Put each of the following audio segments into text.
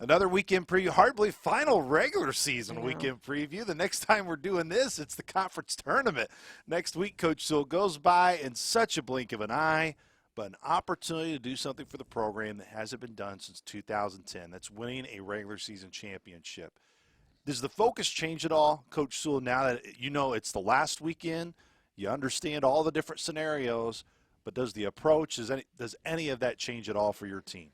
Another weekend preview, hardly final regular season I know. weekend preview. The next time we're doing this, it's the conference tournament. Next week, Coach Sewell goes by in such a blink of an eye, but an opportunity to do something for the program that hasn't been done since 2010. That's winning a regular season championship. Does the focus change at all, Coach Sewell, now that you know it's the last weekend? You understand all the different scenarios, but does the approach, does any of that change at all for your team?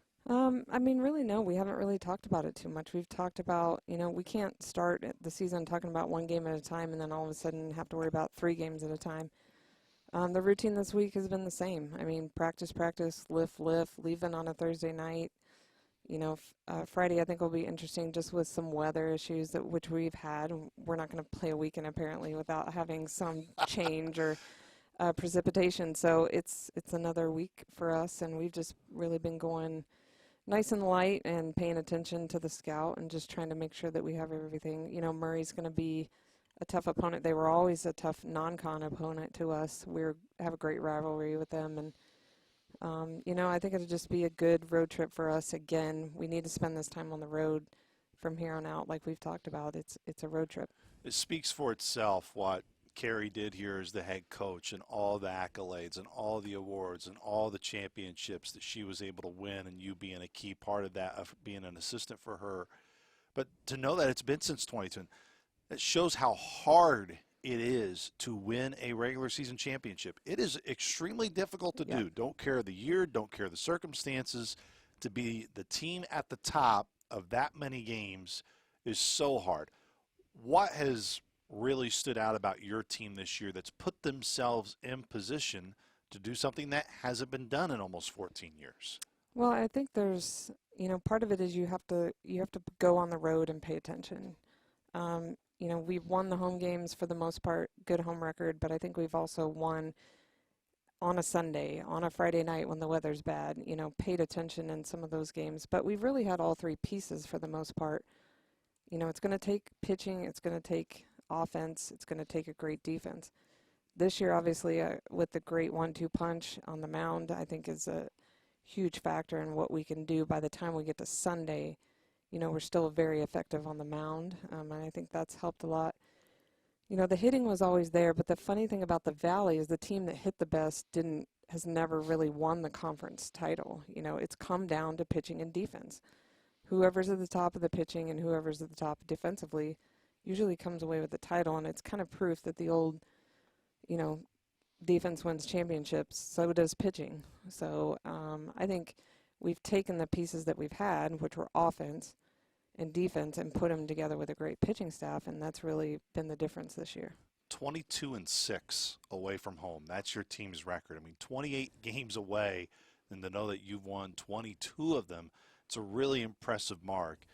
I mean, really, no, we haven't really talked about it too much. We've talked about, we can't start the season talking about one game at a time and then all of a sudden have to worry about 3 games at a time. The routine this week has been the same. I mean, practice, practice, lift, leaving on a Thursday night. Friday I think will be interesting just with some weather issues which we've had. We're not going to play a weekend apparently without having some change or precipitation. So it's another week for us, and we've just really been going nice and light and paying attention to the scout and just trying to make sure that we have everything. Murray's going to be a tough opponent. They were always a tough non-con opponent to us. We have a great rivalry with them, and I think it'll just be a good road trip for us. Again, we need to spend this time on the road from here on out, like we've talked about. It's a road trip. It speaks for itself what Carrie did here as the head coach and all the accolades and all the awards and all the championships that she was able to win, and you being a key part of that, of being an assistant for her. But to know that it's been since 2010, that shows how hard it is to win a regular season championship. It is extremely difficult to do. Don't care the year, don't care the circumstances. To be the team at the top of that many games is so hard. What has really stood out about your team this year that's put themselves in position to do something that hasn't been done in almost 14 years? Well, I think there's, part of it is you have to go on the road and pay attention. We've won the home games for the most part, good home record, but I think we've also won on a Sunday, on a Friday night when the weather's bad, paid attention in some of those games. But we've really had all 3 pieces for the most part. It's going to take pitching, it's going to take offense, it's going to take a great defense. This year, obviously, with the great 1-2 punch on the mound, I think is a huge factor in what we can do by the time we get to Sunday. We're still very effective on the mound, and I think that's helped a lot. The hitting was always there, but the funny thing about the Valley is the team that hit the best has never really won the conference title. It's come down to pitching and defense. Whoever's at the top of the pitching and whoever's at the top defensively usually comes away with the title, and it's kind of proof that the old, defense wins championships, so does pitching. So I think we've taken the pieces that we've had, which were offense and defense, and put them together with a great pitching staff, and that's really been the difference this year. 22-6 away from home. That's your team's record. I mean, 28 games away, and to know that you've won 22 of them, it's a really impressive mark.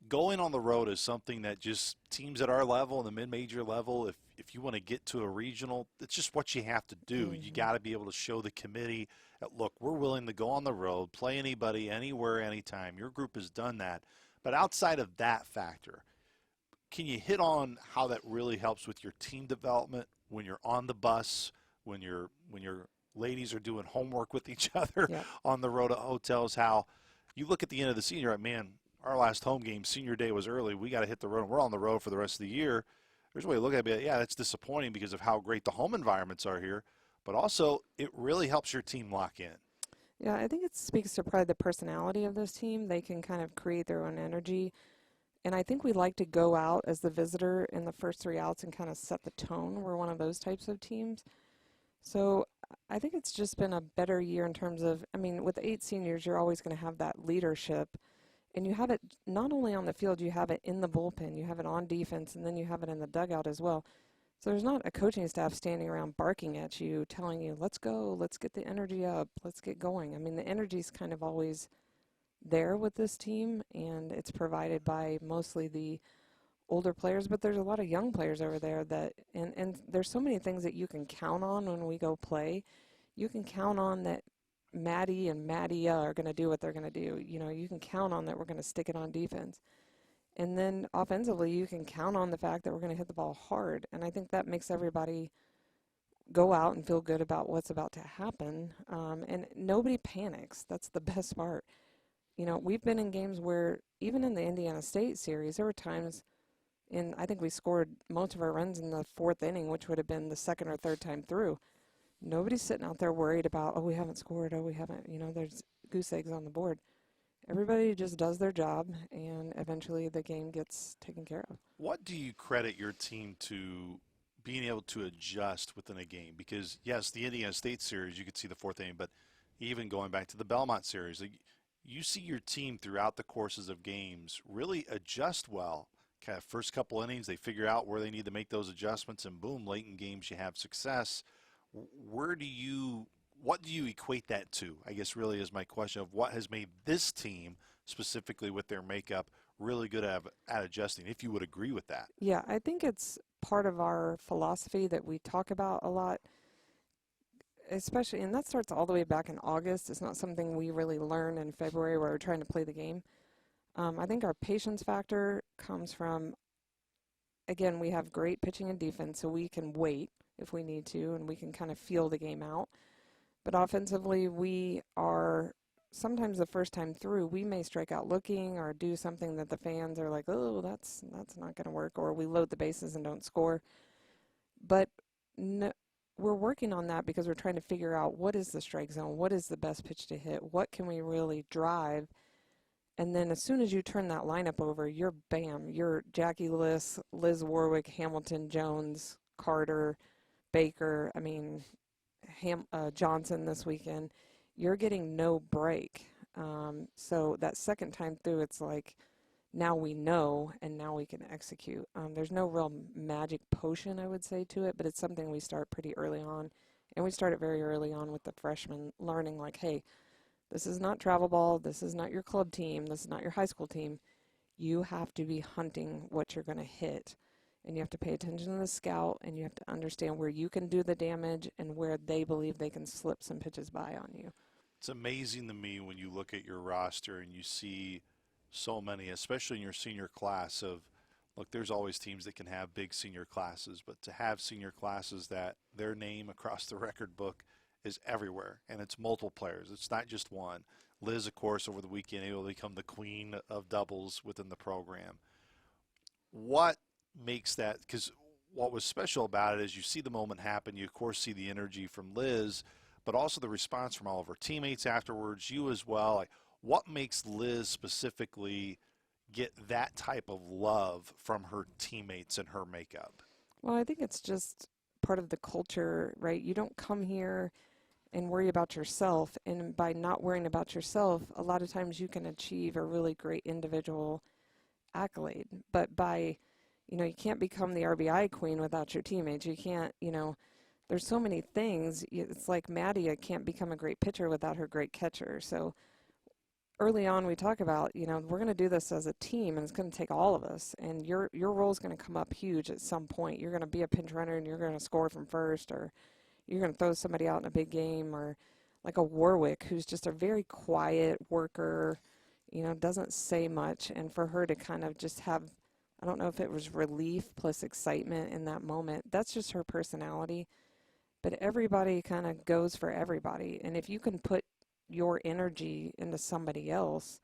Going on the road is something that just teams at our level and the mid-major level, if you want to get to a regional, it's just what you have to do. You got to be able to show the committee that, look, we're willing to go on the road, play anybody, anywhere, anytime. Your group has done that. But outside of that factor, can you hit on how that really helps with your team development when you're on the bus, when your ladies are doing homework with each other on the road to hotels, how you look at the end of the season, you're like, man, our last home game, senior day was early. We got to hit the road, and we're on the road for the rest of the year. There's a way to look at it. Yeah, that's disappointing because of how great the home environments are here, but also it really helps your team lock in. Yeah, I think it speaks to probably the personality of this team. They can kind of create their own energy. And I think we like to go out as the visitor in the first 3 outs and kind of set the tone. We're one of those types of teams. So I think it's just been a better year in terms of, with 8 seniors, you're always going to have that leadership. And you have it not only on the field, you have it in the bullpen, you have it on defense, and then you have it in the dugout as well. So there's not a coaching staff standing around barking at you, telling you, let's go, let's get the energy up, let's get going. The energy is kind of always there with this team, and it's provided by mostly the older players, but there's a lot of young players over there and there's so many things that you can count on when we go play. You can count on that Maddie and Maddie are going to do what they're going to do. You can count on that we're going to stick it on defense. And then offensively, you can count on the fact that we're going to hit the ball hard. And I think that makes everybody go out and feel good about what's about to happen. And nobody panics. That's the best part. we've been in games where even in the Indiana State series, there were times I think we scored most of our runs in the fourth inning, which would have been the second or third time through. Nobody's sitting out there worried about, oh, we haven't scored, oh, we haven't, there's goose eggs on the board. Everybody just does their job, and eventually the game gets taken care of. What do you credit your team to being able to adjust within a game? Because, yes, the Indiana State series, you could see the fourth inning, but even going back to the Belmont series, like, you see your team throughout the courses of games really adjust well. Kind of first couple innings, they figure out where they need to make those adjustments, and boom, late in games you have success. What do you equate that to? I guess really is my question of what has made this team, specifically with their makeup, really good at adjusting, if you would agree with that. Yeah, I think it's part of our philosophy that we talk about a lot, especially, and that starts all the way back in August. It's not something we really learn in February where we're trying to play the game. I think our patience factor comes from, again, we have great pitching and defense, so we can wait if we need to, and we can kind of feel the game out. But offensively, we are sometimes the first time through, we may strike out looking or do something that the fans are like, oh, that's not going to work, or we load the bases and don't score. But no, we're working on that because we're trying to figure out what is the strike zone, what is the best pitch to hit, what can we really drive. And then as soon as you turn that lineup over, you're Jackie Liss, Liz Warwick, Hamilton, Jones, Carter, Baker, Johnson this weekend. You're getting no break. So that second time through, it's like now we know and now we can execute. There's no real magic potion, I would say, to it, but it's something we start pretty early on. And we started very early on with the freshmen learning like, hey, this is not travel ball. This is not your club team. This is not your high school team. You have to be hunting what you're going to hit. And you have to pay attention to the scout, and you have to understand where you can do the damage and where they believe they can slip some pitches by on you. It's amazing to me when you look at your roster and you see so many, especially in your senior class of, look, there's always teams that can have big senior classes, but to have senior classes that their name across the record book is everywhere, and it's multiple players. It's not just one. Liz, of course, over the weekend, able to become the queen of doubles within the program. What makes that, because what was special about it is you see the moment happen, you of course see the energy from Liz, but also the response from all of her teammates afterwards, you as well. Like, what makes Liz specifically get that type of love from her teammates and her makeup? Well, I think it's just part of the culture, right? You don't come here and worry about yourself, and by not worrying about yourself, a lot of times you can achieve a really great individual accolade. But you can't become the RBI queen without your teammates. You can't, there's so many things. It's like Maddie can't become a great pitcher without her great catcher. So early on we talk about, we're going to do this as a team, and it's going to take all of us. And your role is going to come up huge at some point. You're going to be a pinch runner, and you're going to score from first, or you're going to throw somebody out in a big game, or like a Warwick, who's just a very quiet worker, doesn't say much. And for her to kind of just have, I don't know if it was relief plus excitement in that moment. That's just her personality. But everybody kind of goes for everybody. And if you can put your energy into somebody else,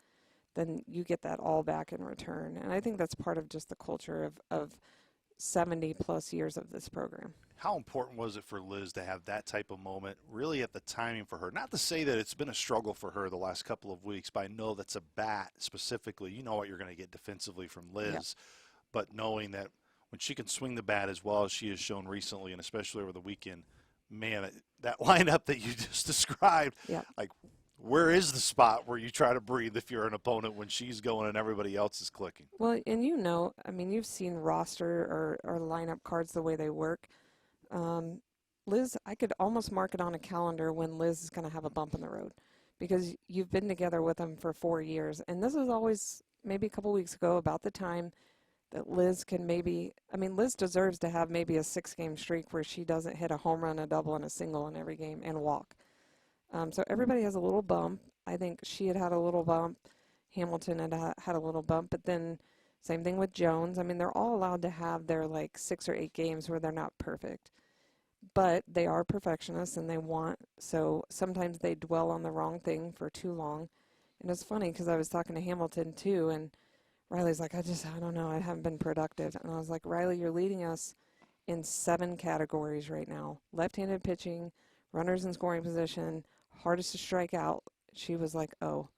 then you get that all back in return. And I think that's part of just the culture of 70 plus years of this program. How important was it for Liz to have that type of moment, really at the timing for her? Not to say that it's been a struggle for her the last couple of weeks, but I know that's a bat specifically. You know what you're going to get defensively from Liz. Yep. But knowing that when she can swing the bat as well as she has shown recently, and especially over the weekend, man, that lineup that you just described, yep. Like, where is the spot where you try to breathe if you're an opponent when she's going and everybody else is clicking? Well, and you've seen roster or lineup cards the way they work. Liz, I could almost mark it on a calendar when Liz is going to have a bump in the road, because you've been together with them for 4 years. And this is always maybe a couple weeks ago about the time that Liz can Liz deserves to have maybe a 6-game streak where she doesn't hit a home run, a double, and a single in every game and walk. So everybody has a little bump. I think she had a little bump. Hamilton had a little bump. But then same thing with Jones. They're all allowed to have their 6 or 8 games where they're not perfect. But they are perfectionists, and so sometimes they dwell on the wrong thing for too long. And it's funny because I was talking to Hamilton too, and Riley's like, I don't know, I haven't been productive. And I was like, Riley, you're leading us in 7 categories right now. Left-handed pitching, runners in scoring position, hardest to strike out. She was like, oh,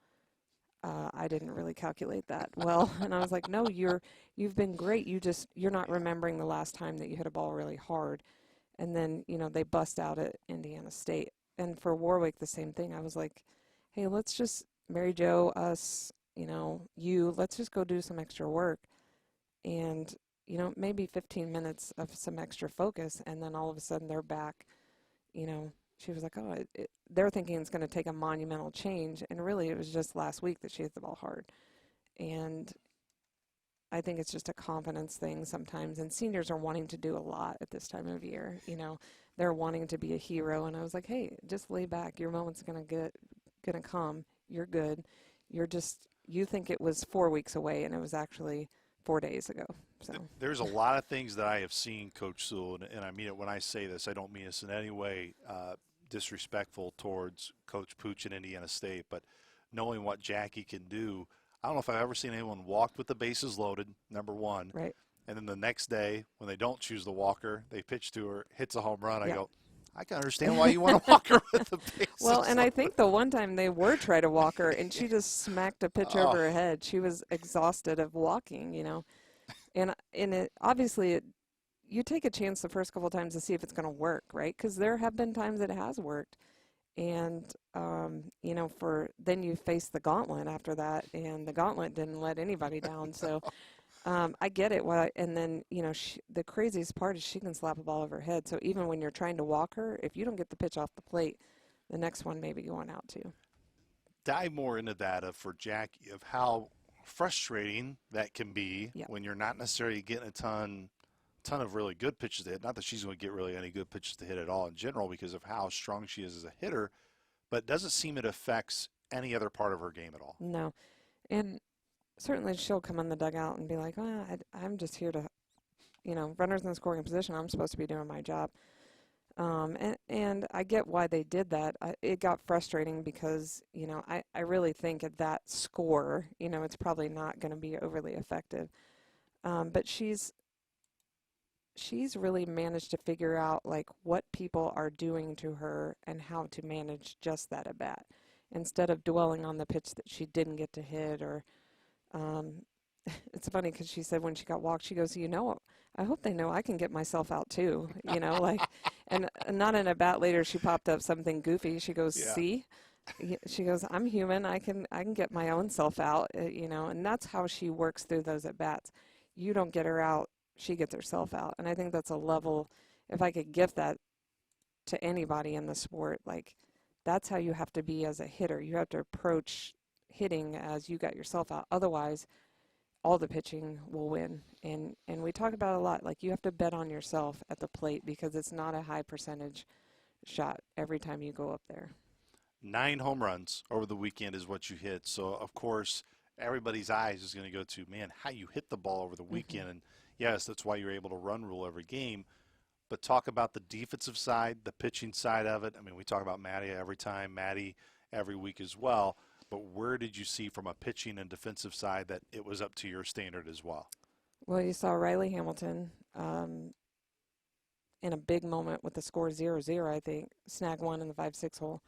I didn't really calculate that well. And I was like, no, you've been great. You're not remembering the last time that you hit a ball really hard. And then, they bust out at Indiana State. And for Warwick, the same thing. I was like, hey, let's just, Mary Jo, us, let's just go do some extra work. And, maybe 15 minutes of some extra focus. And then all of a sudden they're back. She was like, oh, they're thinking it's going to take a monumental change. And really, it was just last week that she hit the ball hard. And I think it's just a confidence thing sometimes. And seniors are wanting to do a lot at this time of year. They're wanting to be a hero. And I was like, hey, just lay back. Your moment's going to come. You're good. You think it was 4 weeks away, and it was actually 4 days ago. So there's a lot of things that I have seen, Coach Sewell, and I mean it when I say this. I don't mean this in any way disrespectful towards Coach Pooch at Indiana State, but knowing what Jackie can do, I don't know if I've ever seen anyone walked with the bases loaded, number one. right. And then the next day, when they don't choose the walker, they pitch to her, hits a home run. I go, I can understand why you want to walk her with the bases. Well, and I think the one time they were trying to walk her, and she just smacked a pitch over her head. She was exhausted of walking, And obviously, you take a chance the first couple of times to see if it's going to work, right? Because there have been times it has worked. And, then you face the gauntlet after that, and the gauntlet didn't let anybody down. So I get it. And then, the craziest part is she can slap a ball over her head. So even when you're trying to walk her, if you don't get the pitch off the plate, the next one may be going out too. Dive more into that for Jackie of how frustrating that can be when you're not necessarily getting a ton of really good pitches to hit. Not that she's going to get really any good pitches to hit at all in general because of how strong she is as a hitter, but it doesn't seem it affects any other part of her game at all. No. And certainly she'll come in the dugout and be like, I'm just here to, runners in the scoring position. I'm supposed to be doing my job. And I get why they did that. It got frustrating because, I really think at that score, it's probably not going to be overly effective. But she's really managed to figure out like what people are doing to her and how to manage just that at bat instead of dwelling on the pitch that she didn't get to hit or it's funny because she said when she got walked, she goes, I hope they know I can get myself out too, and not in a bat later, she popped up something goofy. She goes, see, she goes, I'm human. I can get my own self out, and that's how she works through those at bats. You don't get her out. She gets herself out. And I think that's a level, if I could gift that to anybody in the sport, like that's how you have to be as a hitter. You have to approach hitting as you got yourself out. Otherwise, all the pitching will win. And we talk about it a lot. Like you have to bet on yourself at the plate because it's not a high percentage shot every time you go up there. 9 home runs over the weekend is what you hit. So, of course, everybody's eyes is going to go to, man, how you hit the ball over the weekend. And, yes, that's why you're able to run rule every game. But talk about the defensive side, the pitching side of it. I mean, we talk about Maddie every time, Maddie every week as well. But where did you see from a pitching and defensive side that it was up to your standard as well? Well, you saw Riley Hamilton in a big moment with the score 0-0, I think, snag one in the 5-6 hole.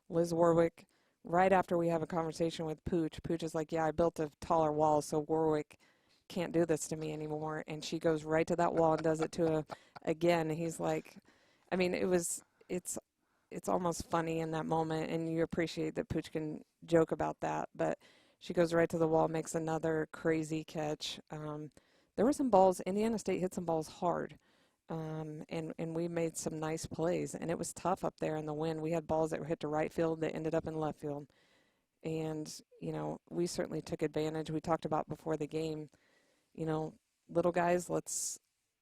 Liz Warwick, right after we have a conversation with Pooch, Pooch is like, yeah, I built a taller wall, so Warwick can't do this to me anymore. And she goes right to that wall and does it to him again. He's like, I mean, it's almost funny in that moment, and you appreciate that Pooch can joke about that. But she goes right to the wall, makes another crazy catch. There were some balls. Indiana State hit some balls hard, and we made some nice plays. And it was tough up there in the wind. We had balls that were hit to right field that ended up in left field. And, we certainly took advantage. We talked about before the game, little guys, let's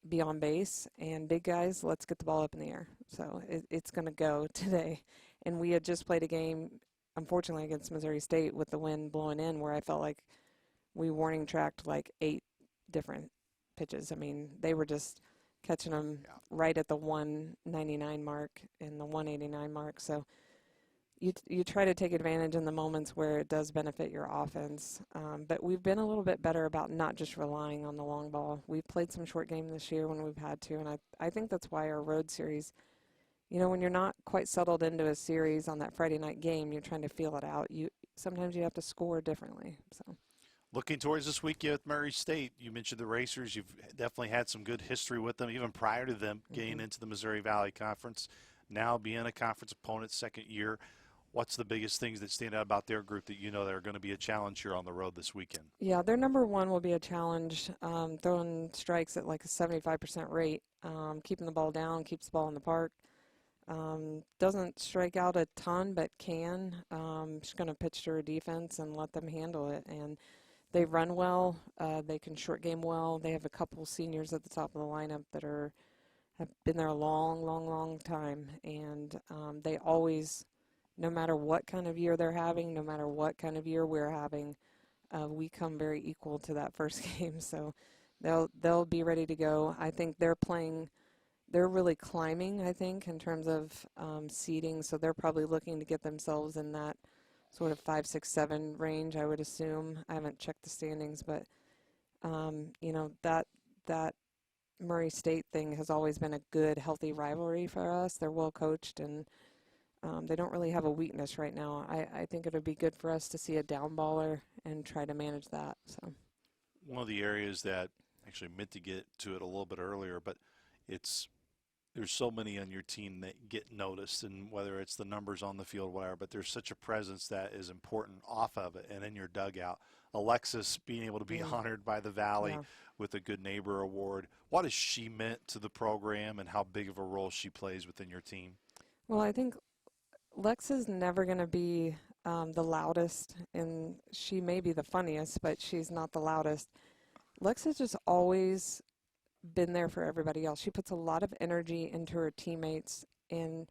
be on base, and big guys, let's get the ball up in the air. So it's going to go today. And we had just played a game, unfortunately, against Missouri State with the wind blowing in where I felt like we warning tracked like 8 different pitches. I mean, they were just catching them right at the 199 mark and the 189 mark. So you try to take advantage in the moments where it does benefit your offense. But we've been a little bit better about not just relying on the long ball. We've played some short game this year when we've had to, and I think that's why our road series, when you're not quite settled into a series on that Friday night game, you're trying to feel it out. Sometimes you have to score differently. So. Looking towards this weekend with Murray State, you mentioned the Racers. You've definitely had some good history with them, even prior to them getting into the Missouri Valley Conference. Now being a conference opponent second year, what's the biggest things that stand out about their group that that are going to be a challenge here on the road this weekend? Yeah, their number one will be a challenge, throwing strikes at like a 75% rate, keeping the ball down, keeps the ball in the park. Doesn't strike out a ton, but can. Just going to pitch to her defense and let them handle it. And they run well. They can short game well. They have a couple seniors at the top of the lineup that have been there a long, long, long time. And they always, no matter what kind of year they're having, no matter what kind of year we're having, we come very equal to that first game. So they'll be ready to go. I think they're really climbing, I think, in terms of seeding. So they're probably looking to get themselves in that sort of 5, 6, 7 range, I would assume. I haven't checked the standings, but that Murray State thing has always been a good, healthy rivalry for us. They're well coached, and they don't really have a weakness right now. I think it would be good for us to see a down baller and try to manage that. So One of the areas that actually meant to get to it a little bit earlier, but there's so many on your team that get noticed, and whether it's the numbers on the field, whatever, but there's such a presence that is important off of it and in your dugout. Alexis being able to be honored by the Valley with a Good Neighbor Award. What has she meant to the program, and how big of a role she plays within your team? Well, I think Lex is never going to be the loudest, and she may be the funniest, but she's not the loudest. Lex has just always been there for everybody else. She puts a lot of energy into her teammates, and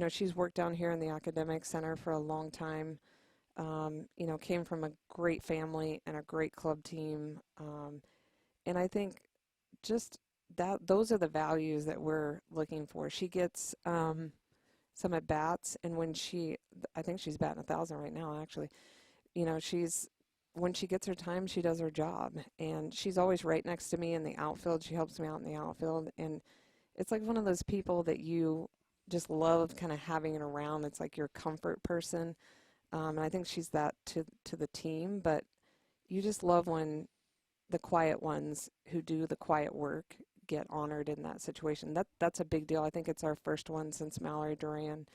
she's worked down here in the academic center for a long time. Came from a great family and a great club team, and I think just those are the values that we're looking for. She gets some at bats, and I think she's batting 1,000 right now. Actually, when she gets her time, she does her job. And she's always right next to me in the outfield. She helps me out in the outfield. And it's like one of those people that you just love kind of having it around. It's like your comfort person. And I think she's that to the team. But you just love when the quiet ones who do the quiet work get honored in that situation. That's a big deal. I think it's our first one since Mallory Duran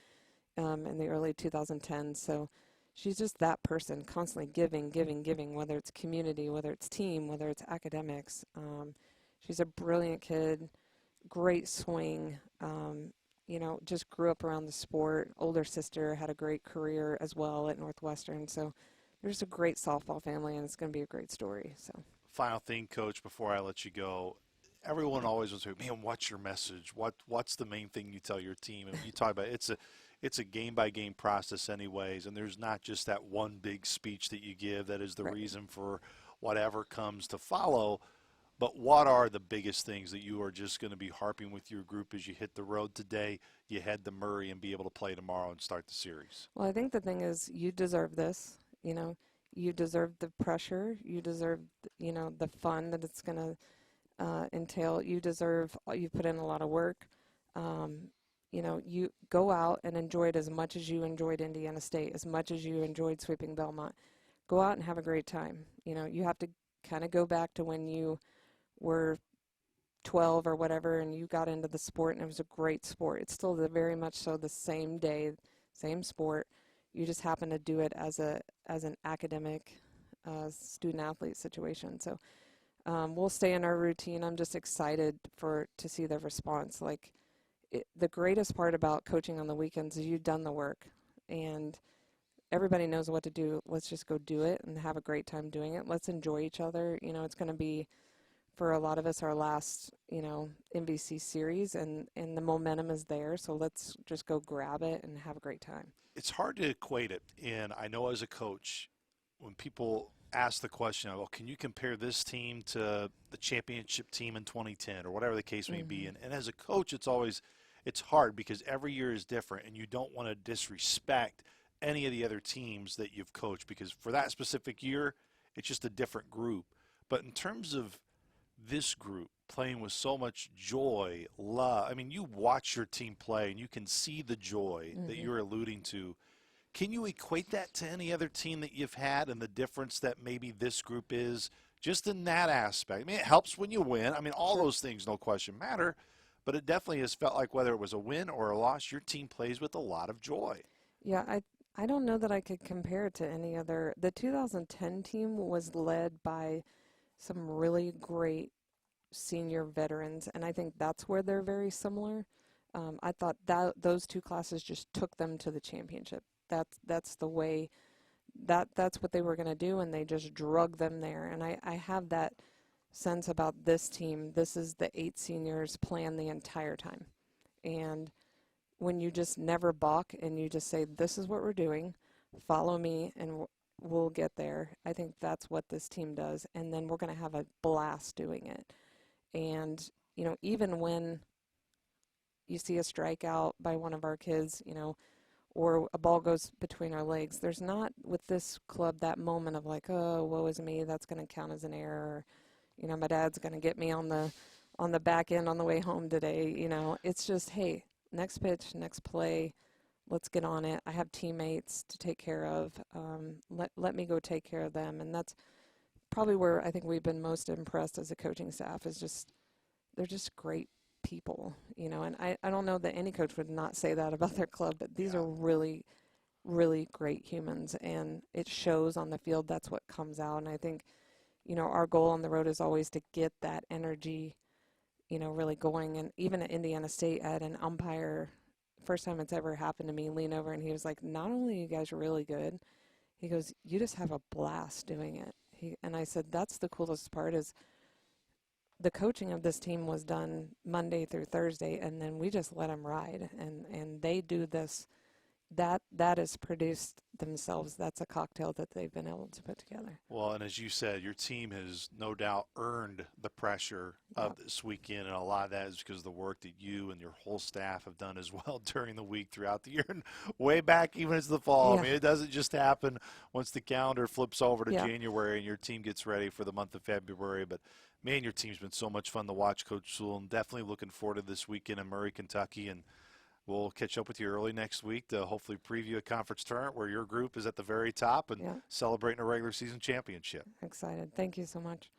in the early 2010s. So she's just that person, constantly giving, giving, giving, whether it's community, whether it's team, whether it's academics. She's a brilliant kid, great swing, just grew up around the sport. Older sister had a great career as well at Northwestern. So there's a great softball family, and it's going to be a great story. So, Final thing, Coach, before I let you go. Everyone always will say, man, what's your message? What's the main thing you tell your team? And you talk about it's a game-by-game process anyways, and there's not just that one big speech that you give that is the reason for whatever comes to follow. But what are the biggest things that you are just going to be harping with your group as you hit the road today, you head to Murray, and be able to play tomorrow and start the series? Well, I think the thing is you deserve this. You deserve the pressure. You deserve, the fun that it's going to entail. You put in a lot of work. You go out and enjoy it as much as you enjoyed Indiana State, as much as you enjoyed sweeping Belmont. Go out and have a great time. You have to kind of go back to when you were 12 or whatever and you got into the sport, and it was a great sport. It's still very much so the same day, same sport. You just happen to do it as an academic student athlete situation. So we'll stay in our routine. I'm just excited to see the response. The greatest part about coaching on the weekends is you've done the work, and everybody knows what to do. Let's just go do it and have a great time doing it. Let's enjoy each other. It's going to be, for a lot of us, our last, MVC series, and the momentum is there. So let's just go grab it and have a great time. It's hard to equate it, and I know as a coach, when people ask the question, well, can you compare this team to the championship team in 2010 or whatever the case may be? And as a coach, it's hard because every year is different, and you don't want to disrespect any of the other teams that you've coached, because for that specific year, it's just a different group. But in terms of this group playing with so much joy, love, I mean, you watch your team play and you can see the joy that you're alluding to. Can you equate that to any other team that you've had and the difference that maybe this group is just in that aspect? I mean, it helps when you win. I mean, all those things, no question, matter. But it definitely has felt like whether it was a win or a loss, your team plays with a lot of joy. Yeah, I don't know that I could compare it to any other. The 2010 team was led by some really great senior veterans, and I think that's where they're very similar. I thought that those two classes just took them to the championship. That's the way that's what they were going to do, and they just drug them there. And I have that sense about this team. This is the 8 seniors plan the entire time, and when you just never balk and you just say, this is what we're doing, follow me, and we'll get there. I think that's what this team does, and then we're going to have a blast doing it. And, you know, even when you see a strikeout by one of our kids, you know, or a ball goes between our legs, there's not with this club that moment of like, oh, woe is me, that's going to count as an error. You know, my dad's going to get me on the back end on the way home today. You know, it's just, hey, next pitch, next play, let's get on it. I have teammates to take care of. Let me go take care of them. And that's probably where I think we've been most impressed as a coaching staff is just, they're just great people, you know. And I don't know that any coach would not say that about their club, but these are really, really great humans. And it shows on the field. That's what comes out. And I think, you know, our goal on the road is always to get that energy, you know, really going. And even at Indiana State, I had an umpire, first time it's ever happened to me, lean over and he was like, not only are you guys really good, he goes, you just have a blast doing it. And I said, that's the coolest part is the coaching of this team was done Monday through Thursday, and then we just let them ride. And they do this. That has produced themselves. That's a cocktail that they've been able to put together. Well, and as you said, your team has no doubt earned the pressure of this weekend, and a lot of that is because of the work that you and your whole staff have done as well during the week throughout the year and way back even as the fall. Yeah. I mean, it doesn't just happen once the calendar flips over to Yeah. January and your team gets ready for the month of February. But, man, your team's been so much fun to watch, Coach Sewell, and definitely looking forward to this weekend in Murray, Kentucky. And we'll catch up with you early next week to hopefully preview a conference tournament where your group is at the very top and celebrating a regular season championship. Excited. Thank you so much.